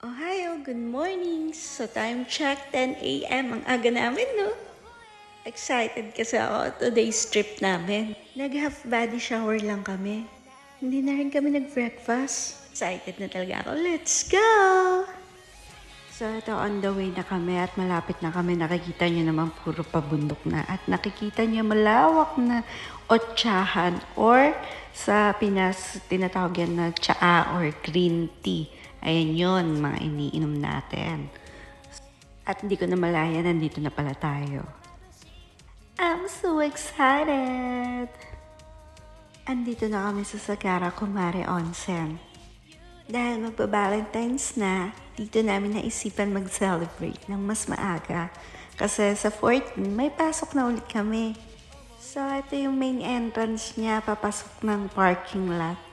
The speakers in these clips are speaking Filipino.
Ohio, good morning! So time check, 10 a.m. Ang aga namin, no? Excited kasi ako today's trip namin. Nag-half body shower lang kami. Hindi na rin kami nag-breakfast. Excited na talaga ako. Let's go! So ito on the way na kami at malapit na kami. Nakikita nyo naman puro pabundok na. At nakikita nyo malawak na otsahan or sa Pinas tinatawag yan na tsaa or green tea. Ayan yun, mga iniinom natin. At hindi ko na malaya, nandito na pala tayo. I'm so excited! Andito na kami sa Sagara Kumare Onsen. Dahil magpa-Valentine's na, dito namin naisipan mag-celebrate ng mas maaga. Kasi sa 14, may pasok na ulit kami. So, ito yung main entrance niya, papasok ng parking lot.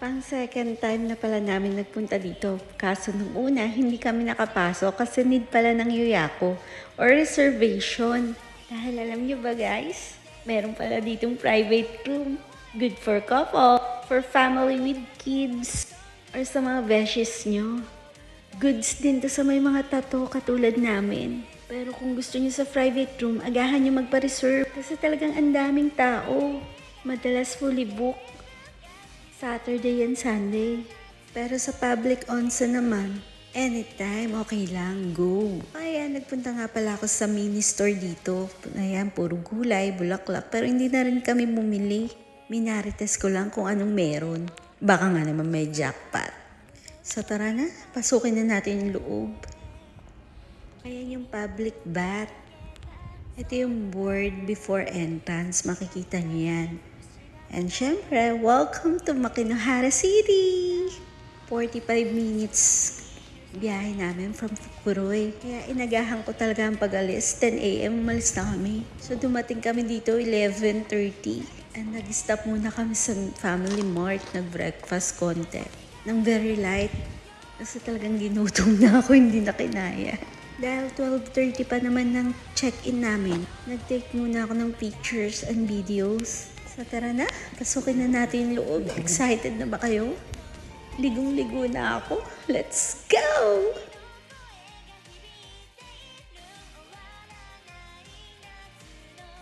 Pang second time na pala namin nagpunta dito. Kaso nung una, hindi kami nakapasok kasi need pala ng yuyako or reservation. Dahil alam nyo ba guys, meron pala ditong private room. Good for couple, for family with kids, or sa mga beshes nyo. Goods din to sa may mga tattoo katulad namin. Pero kung gusto nyo sa private room, agahan nyo magpa-reserve kasi talagang ang daming tao. Madalas fully booked. Saturday and Sunday. Pero sa public onsen naman, anytime, okay lang, go. Kaya nagpunta nga pala ako sa mini store dito. Ayan, puro gulay, bulaklak, pero hindi na rin kami bumili. Minarites ko lang kung anong meron. Baka nga naman may jackpot. So tara na, pasukin na natin yung loob. Ayan yung public bath. Ito yung board before entrance, makikita niyo yan. And syempre, welcome to Makinohara City! 45 minutes biyahe namin from Puroy. Kaya inagahan ko talaga ang pag-alis. 10 a.m. umalis na kami. So dumating kami dito 11:30. And nag-stop muna kami sa Family Mart. Nag-breakfast konti. Nang very light. Kasi talagang ginutom na ako, hindi na kinaya. Dahil 12:30 pa naman ng check-in namin, nag-take muna ako ng pictures and videos. So tara na, pasukin na natin yung loob. Excited na ba kayo? Ligong-ligo na ako. Let's go!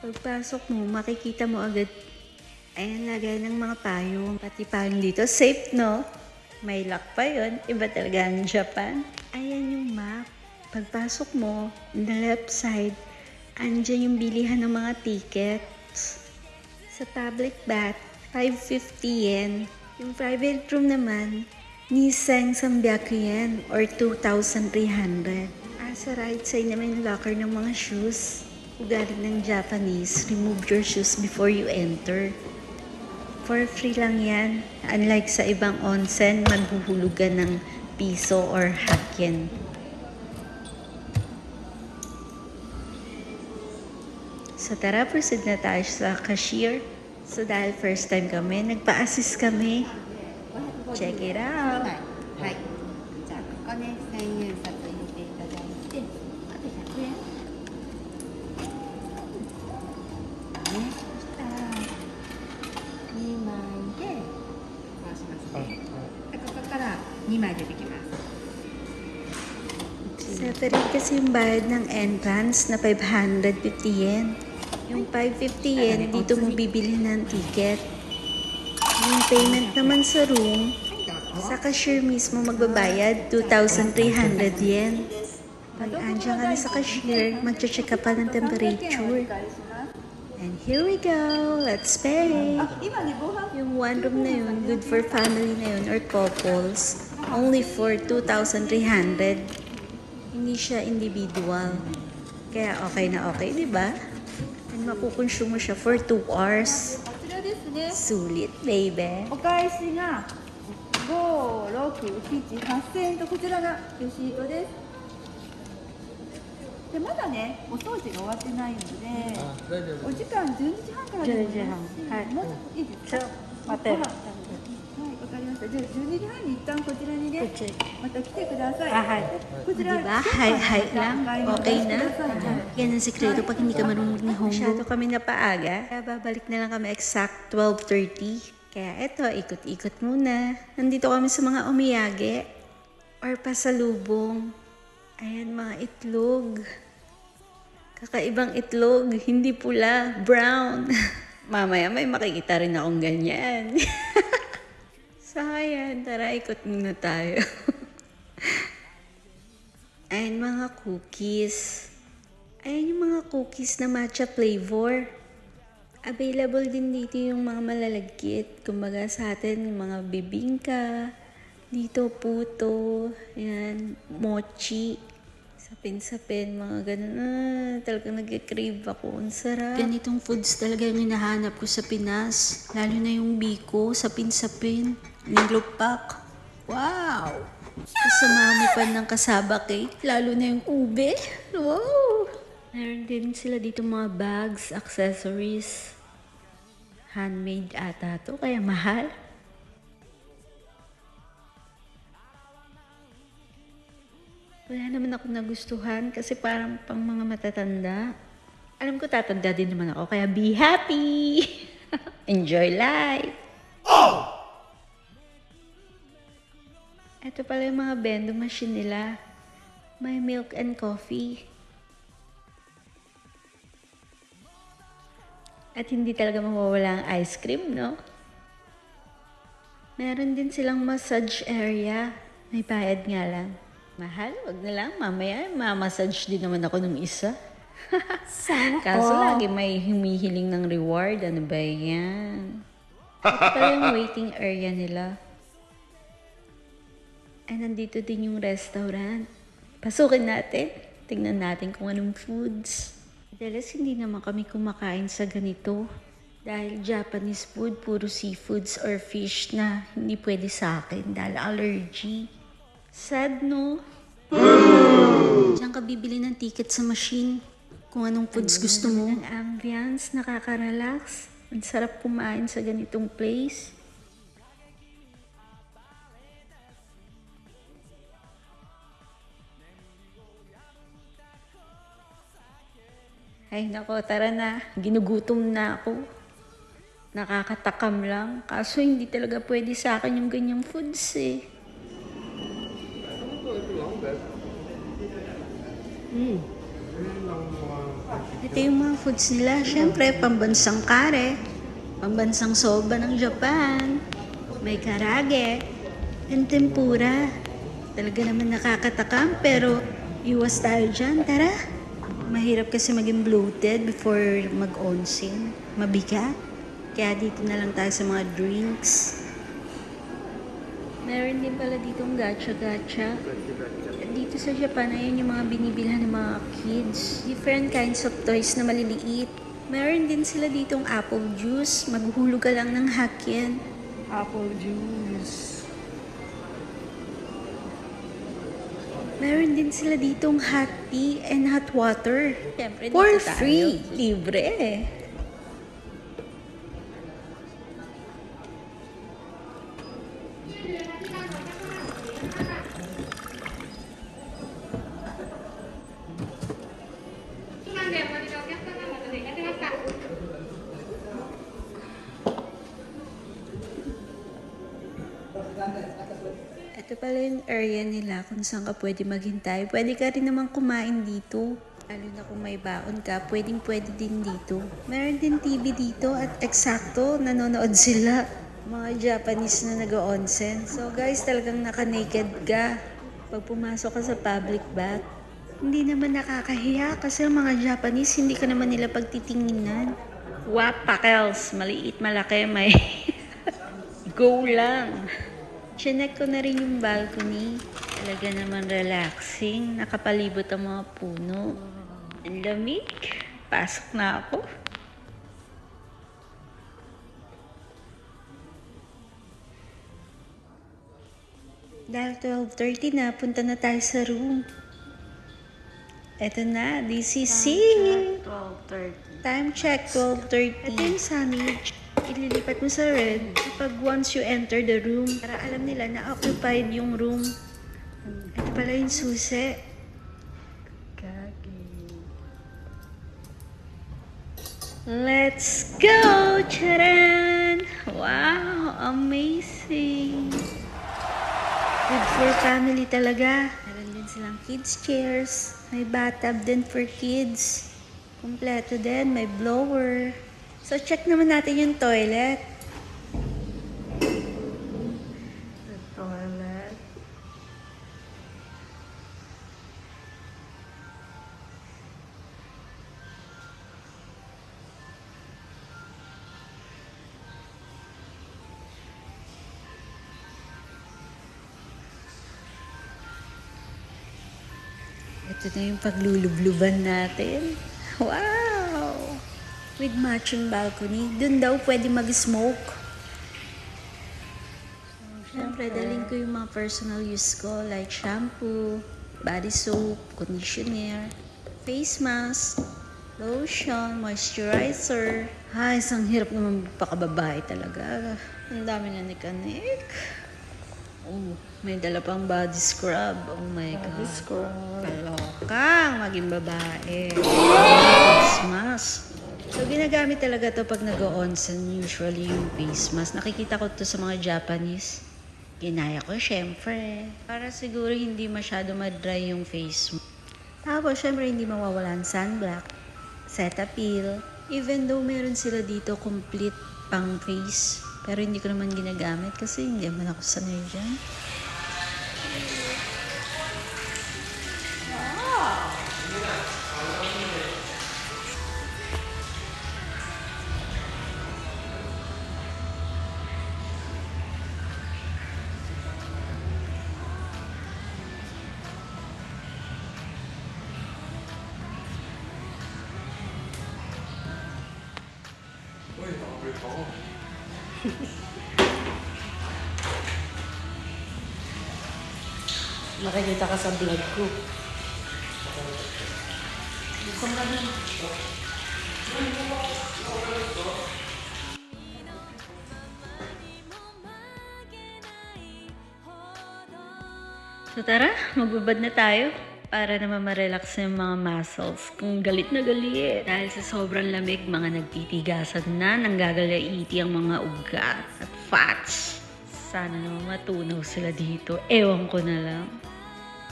Pagpasok mo, makikita mo agad, ayan, lagay ng mga payong. Pati payong dito, safe no? May lock pa yun. Iba talaga ang Japan. Ayan yung map. Pagpasok mo, on the left side, andyan yung bilihan ng mga tickets. Sa public bath, 550 yen. Yung private room naman, Nissan 300 yen or 2,300. Sa right side naman yung locker ng mga shoes. Kung galing ng Japanese, remove your shoes before you enter. For free lang yan. Unlike sa ibang onsen, maghuhulugan ng piso or hakyen. So tara, proceed na tayo sa cashier. So dahil first time kami, nagpa-assist kami. Check it out. はい。じゃあ、ここね、千円札入れていただいて、あと100円。ね、そしたら、2枚で、回しますね。でここから2枚出てきます。 Separate kasi yung bayad ng entrance na 550 yen. Yung 550 yen, dito mo bibili ng ticket. Yung payment naman sa room, sa cashier mismo magbabayad, 2,300 yen. Pag andyan ka na sa cashier, mag-check ka pa ng temperature. And here we go, let's pay. Yung one room na yun, good for family na yun or couples, only for 2,300. Hindi siya individual. Kaya okay na okay, di ba? And makukonsume mo siya for 2 hours. こちらですね。 Sulit, baby. お返しが5、6、7、8000円とこちらがレシートです。でまだね、お掃除が終わってないので、お時間12時半からでもいいし、 12時半はいもうちょっといいですか？待てるご飯食べてはい、わかりました。じゃあ12時半に一旦こちらにね、 Okay. また来てください。 はいこちら Diba? Hi lang. Okay na. Yan ang sekreto pag hindi ka marunong ni Hongo. Masyado kami napaaga. Kaya babalik na lang kami exact 12:30. Kaya eto, ikot-ikot muna. Nandito kami sa mga omiyage. or pasalubong. Ayan, mga itlog. Kakaibang itlog, hindi pula, brown. Mamaya may makikita rin akong ganyan. So, ayan, tara, ikot muna tayo. Ayan, mga cookies. Ayan yung mga cookies na matcha flavor. Available din dito yung mga malalagkit. Kumbaga sa atin, yung mga bibingka, dito puto, ayan, mochi. Sapin-sapin, mga ganun. Talagang nag-crave ako. Ang sarap. Ganitong foods talaga yung hinahanap ko sa Pinas. Lalo na yung biko, sapin-sapin. Ninglupak. Wow! Kasama mo pa ng kasaba cake. Lalo na yung ube. Wow! Meron din sila dito mga bags, accessories. Handmade ata to, kaya mahal. Wala naman ako nagustuhan kasi parang pang mga matatanda. Alam ko tatanda din naman ako, kaya be happy! Enjoy life! Ito pala yung mga bendo machine nila. May milk and coffee. At hindi talaga mawawala ang ice cream, no? Meron din silang massage area. May bayad nga lang. Mahal, wag na lang. Mamaya, mamassage din naman ako ng isa. Sana Kaso lagi may humihiling ng reward. Ano ba yan? Ito pala yung waiting area nila. Ay, nandito din yung restaurant. Pasukin natin. Tingnan natin kung anong foods. Dalas hindi naman kami kumakain sa ganito. Dahil Japanese food, puro seafoods or fish na hindi pwede sa akin dahil allergy. Sad, no? Diyan ka bibili ng ticket sa machine. Kung anong foods gusto mo. Ang ambience, nakaka-relax. Ang sarap kumain sa ganitong place. Ay nako, tara na. Ginugutom na ako. Nakakatakam lang. Kaso hindi talaga pwede sa akin yung ganyang foods eh. Ito yung mga foods nila. Siyempre, pambansang kare. Pambansang soba ng Japan. May karage. And tempura. Talaga naman nakakatakam. Pero iwas tayo dyan. Tara. Mahirap kasi maging bloated before mag-onsen. Mabigat. Kaya dito na lang tayo sa mga drinks. Meron din pala ditong gacha-gacha. Dito sa Japan, ayan yung mga binibilhan ng mga kids. Different kinds of toys na maliliit. Meron din sila ditong apple juice. Maghuhulog ka lang ng hakyen. Apple juice. Meron din sila ditong hot tea and hot water. Siyempre, for free. Libre eh. Ito pala yung area nila kung saan ka pwede maghintay. Pwede ka rin naman kumain dito. Lalo na kung may baon ka, pwede din dito. Meron din TV dito at eksakto, nanonood sila. Mga Japanese na nag-onsen. So guys, talagang naka-naked ka pag pumasok ka sa public bath. Hindi naman nakakahiya kasi ang mga Japanese, hindi ka naman nila pagtitinginan. Wapakels, maliit, malaki, may go lang. Chinek ko na rin yung balcony. Talaga naman relaxing. Nakapalibot ang mga puno. Ang lamig. Pasok na ako. Dahil 12:30 na, punta na tayo sa room. Eto na, DCC. Time check, 12:30. Ito yung signage. Ililipat mo sa red kapag once you enter the room. Para alam nila na occupied yung room. Ito pala yung susi. Let's go! Charan! Wow! Amazing! Good for family talaga. Meron din silang kids chairs. May bathtub din for kids. Kompleto din. May blower. So, check naman natin yung toilet. The toilet. Ito na yung paglulubluban natin. Wow! With matching balcony. Doon daw pwede mag-smoke. Siyempre, dalhin ko yung mga personal use ko like shampoo, body soap, conditioner, face mask, lotion, moisturizer. Ay, isang hirap naman magpakababae talaga. Ang dami na nikanik. Oh, may dala pang body scrub. Oh my God. Body scrub. Kalokang maging babae. Face mask. So, ginagamit talaga to pag nag-onsen, usually yung face mask. Nakikita ko to sa mga Japanese. Ginaya ko, syempre. Para siguro hindi masyado madry yung face mo. Tapos, syempre, hindi mawawala ang sunblock, Cetaphil. Even though meron sila dito complete pang face. Pero hindi ko naman ginagamit kasi hindi naman ako sanay dyan. Nakikita ka sa vlog ko. Bukang ka na. So tara, magbabad na tayo para naman ma-relax yung mga muscles kung galit na galit. Dahil sa sobrang lamig, mga nagtitigasan na, nanggagalaiti ang mga ugat at fats. Sana naman matunaw sila dito. Ewan ko na lang.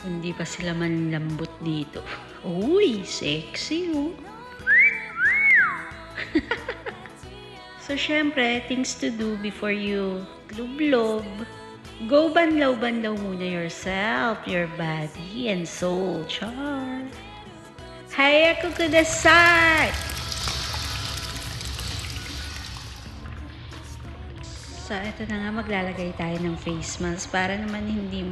Hindi pa sila manlambot dito. Uy, sexy oh. So syempre, things to do before you lublob. Go banlaw-banlaw muna yourself, your body and soul. Char. Hayako kudasai! So, ito na nga, maglalagay tayo ng face mask para naman hindi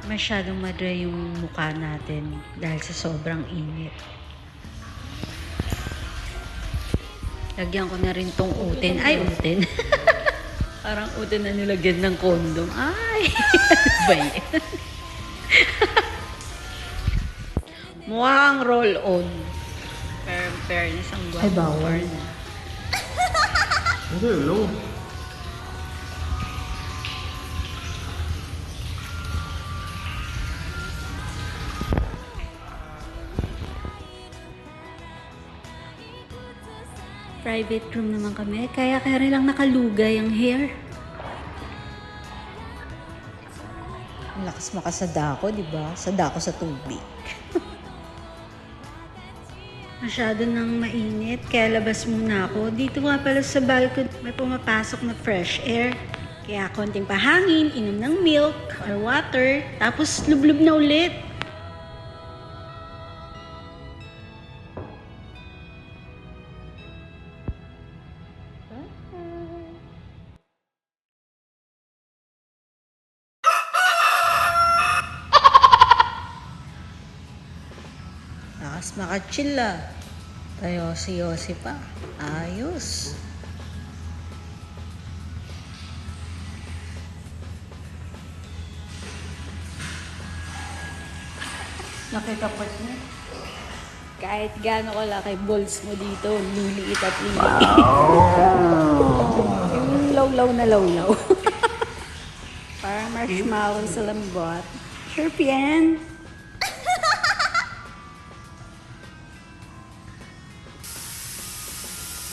masyadong madry yung mukha natin dahil sa sobrang init. Lagyan ko na rin tong uten. Ay, uten. Parang uten na nilagyan ng kondom. Ay, ano ba yan? Mukhang roll-on. Pero fairness, ang Ay, bawal. na. Okay, no. Private room naman kami, kaya rin lang nakalugay ang hair. Ang lakas makasada ko, di ba? Sada ko sa tubig. Masyado nang mainit, kaya labas muna ako. Dito nga pala sa balcony, may pumapasok na fresh air. Kaya konting pahangin, inom ng milk or water, tapos lublub na ulit. Lakas makachill ah. Tayosi-yosi pa. Ayos. Nakita po niya. Kahit gaano kalaki balls mo dito, liliit at liliit. Yung lawlaw na lawlaw. Parang marshmallow sa lambot. Sure, Pian?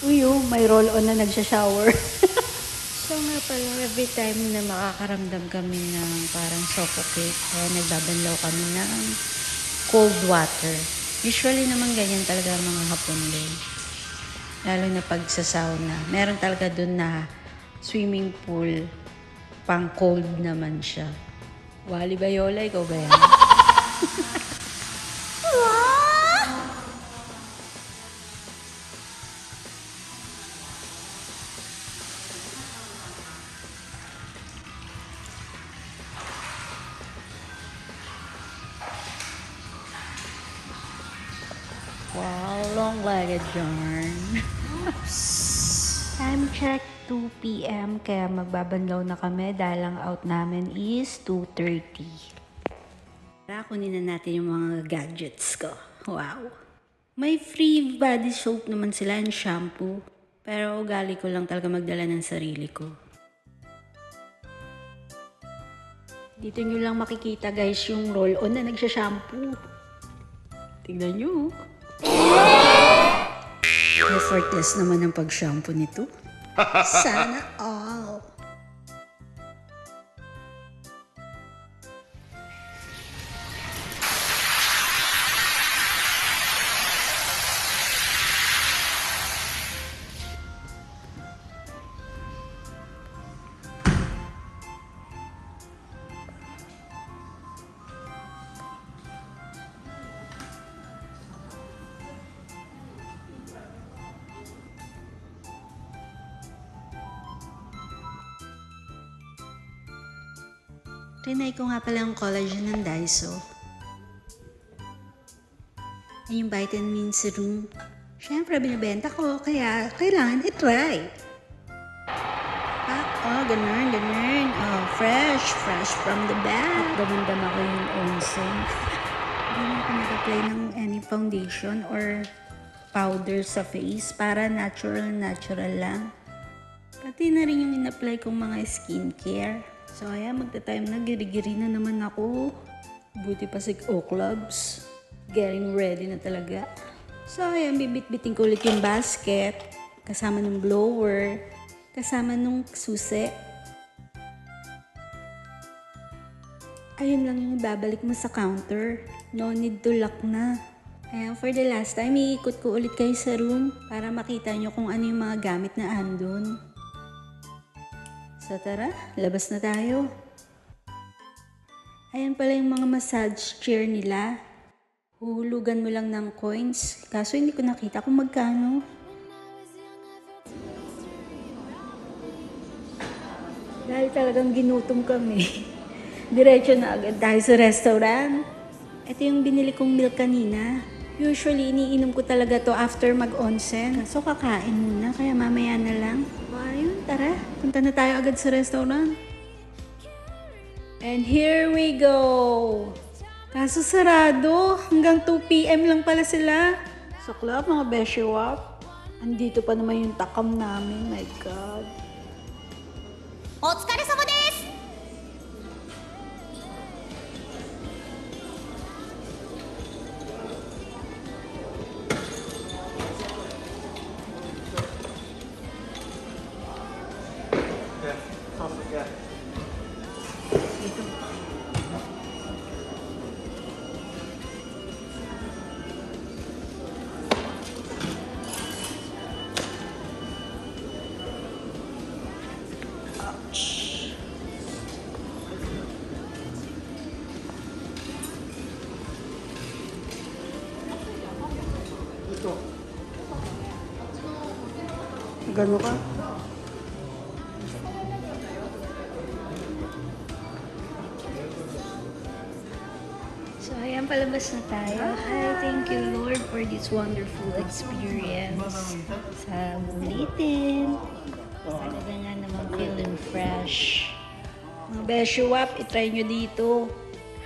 Uy, oh, may roll-on na nagsha-shower. nga pala, every time na makakaramdam kami ng parang suffocate, kaya nagbabanlaw kami ng cold water. Usually naman ganyan talaga ang mga Hapon din. Lalo na pag sa sauna. Meron talaga dun na swimming pool, pang cold naman siya. Wally Bayola, ikaw ba yan? Wow, long-legged yarn. Time check, 2 p.m. Kaya magbabanlaw na kami dahil ang out namin is 2:30. Tara, kunin na natin yung mga gadgets ko. Wow. May free body soap naman sila and shampoo. Pero ugali ko lang talaga magdala ng sarili ko. Dito nyo lang makikita guys yung roll-on na nagsha-shampoo. Tingnan nyo. Effortless naman ang pag-shampoo nito. Sana all. Trinay ko nga pala ang collagen ng Daiso. Yung vitamin serum. Siyempre, binibenta ko, kaya kailangan i-try. Ganun. Fresh from the bag. At damandam ako yung onsen. Hindi na ako nag-apply ng any foundation or powder sa face para natural lang. Pati na rin yung in-apply kong mga skincare. So, ayan, magta-time na. Giri-giri na naman ako. Buti pa si O-Clubs. Getting ready na talaga. So, ayan, bibit-bitin ko ulit yung basket. Kasama ng blower. Kasama nung susi. Ayun lang yung babalik mo sa counter. No need to lock na. Ayan, for the last time, iikot ko ulit kayo sa room para makita nyo kung ano yung mga gamit na andun. So tara, labas na tayo. Ayan pala yung mga massage chair nila. Huhulugan mo lang ng coins. Kaso hindi ko nakita kung magkano. Dahil talagang ginutom kami. Diretso na agad tayo sa restaurant. Ito yung binili kong milk kanina. Usually, iniinom ko talaga to after mag-onsen. So, kakain muna, kaya mamaya na lang. Ayun, tara. Punta na tayo agad sa restaurant. And here we go! Kaso sarado. Hanggang 2 p.m. lang pala sila. Sa club, mga beshiwap. Andito pa naman yung takam namin. My God. お疲れ様です。Gano'n ka? So, ayan, palabas na tayo. Hi, thank you Lord for this wonderful experience. Sa ulitin. Talaga nga naman feeling fresh. Mga beshiwap, itry nyo dito.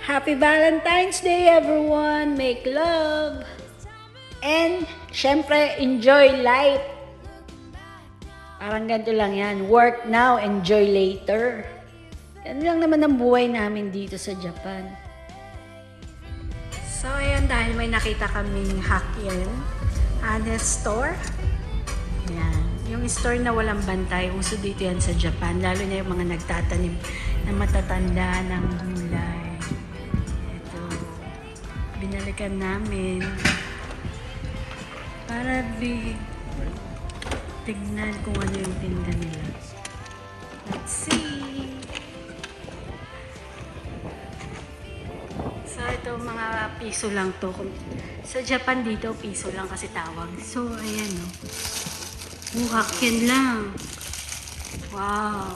Happy Valentine's Day, everyone! Make love! And, syempre, enjoy life! Parang ganito lang yan. Work now, enjoy later. Yan lang naman ang buhay namin dito sa Japan. So, ayan, dahil may nakita kaming Hakien Honest Store. Yan. Yung store na walang bantay, uso dito yan sa Japan. Lalo na yung mga nagtatanim na matatanda ng gulay. Ito, binalikan namin para tignan kung ano yung tinda nila. Let's see. So, ito mga piso lang to. Sa Japan dito, piso lang kasi tawag. So, ayan o. Hakyen lang. Wow.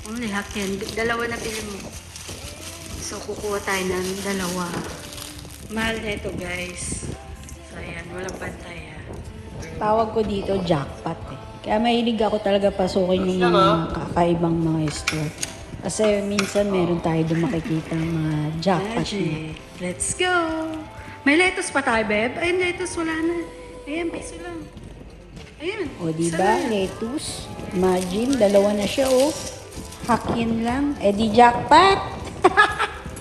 Only hakyen. Dalawa na pili mo. So, kukuha tayo ng dalawa. Mahal na ito, guys. So, ayan. Walang pantay, ha. Tawag ko dito, jackpot, eh. Kaya mahilig ako talaga pasukin yung mga kakaibang mga store. Kasi minsan meron tayo doon makikita mga jackpot. Magic. Let's go! May lettuce pa tayo, Beb. Ayun, lettuce. Wala na. Ayan, piso lang. Ayan. O, diba? Lettuce. Imagine, dalawa na siya, oh. Hakyan lang. Eh, di jackpot.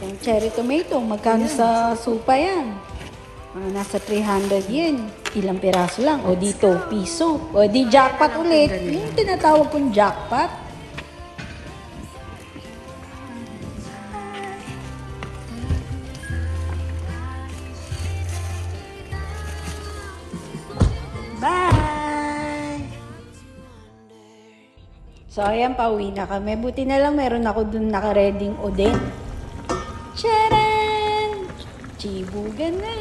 Yung cherry tomato, magkano sa supa yan? Mga nasa 300 yen. Ilang piraso lang. O, dito, piso. O, di jackpot ulit. Yung tinatawag kong jackpot. Bye! So, ayan, pauwi na kami. Buti na lang meron ako dun nakareding oden. Charan! Chibugan na.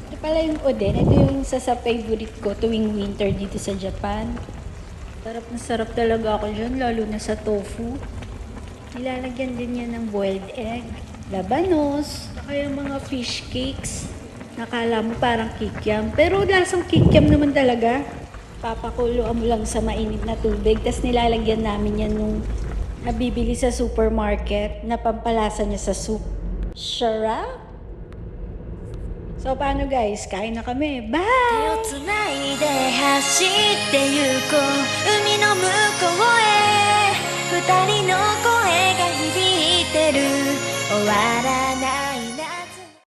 Ito pala yung oden. Ito yung isa sa favorite ko tuwing winter dito sa Japan. Sarap talaga ako dyan, lalo na sa tofu. Nilalagyan din yan ng boiled egg, labanos, saka yung mga fish cakes. Nakala mo parang kikiam. Pero lasang kikiam naman talaga. Papakuloan mo lang sa mainit na tubig. Tapos nilalagyan namin yan nung nabibili sa supermarket na pampalasa niya sa soup. Sarap! So, paano guys? Kain na kami. Bye! 手をつないで走ってゆこう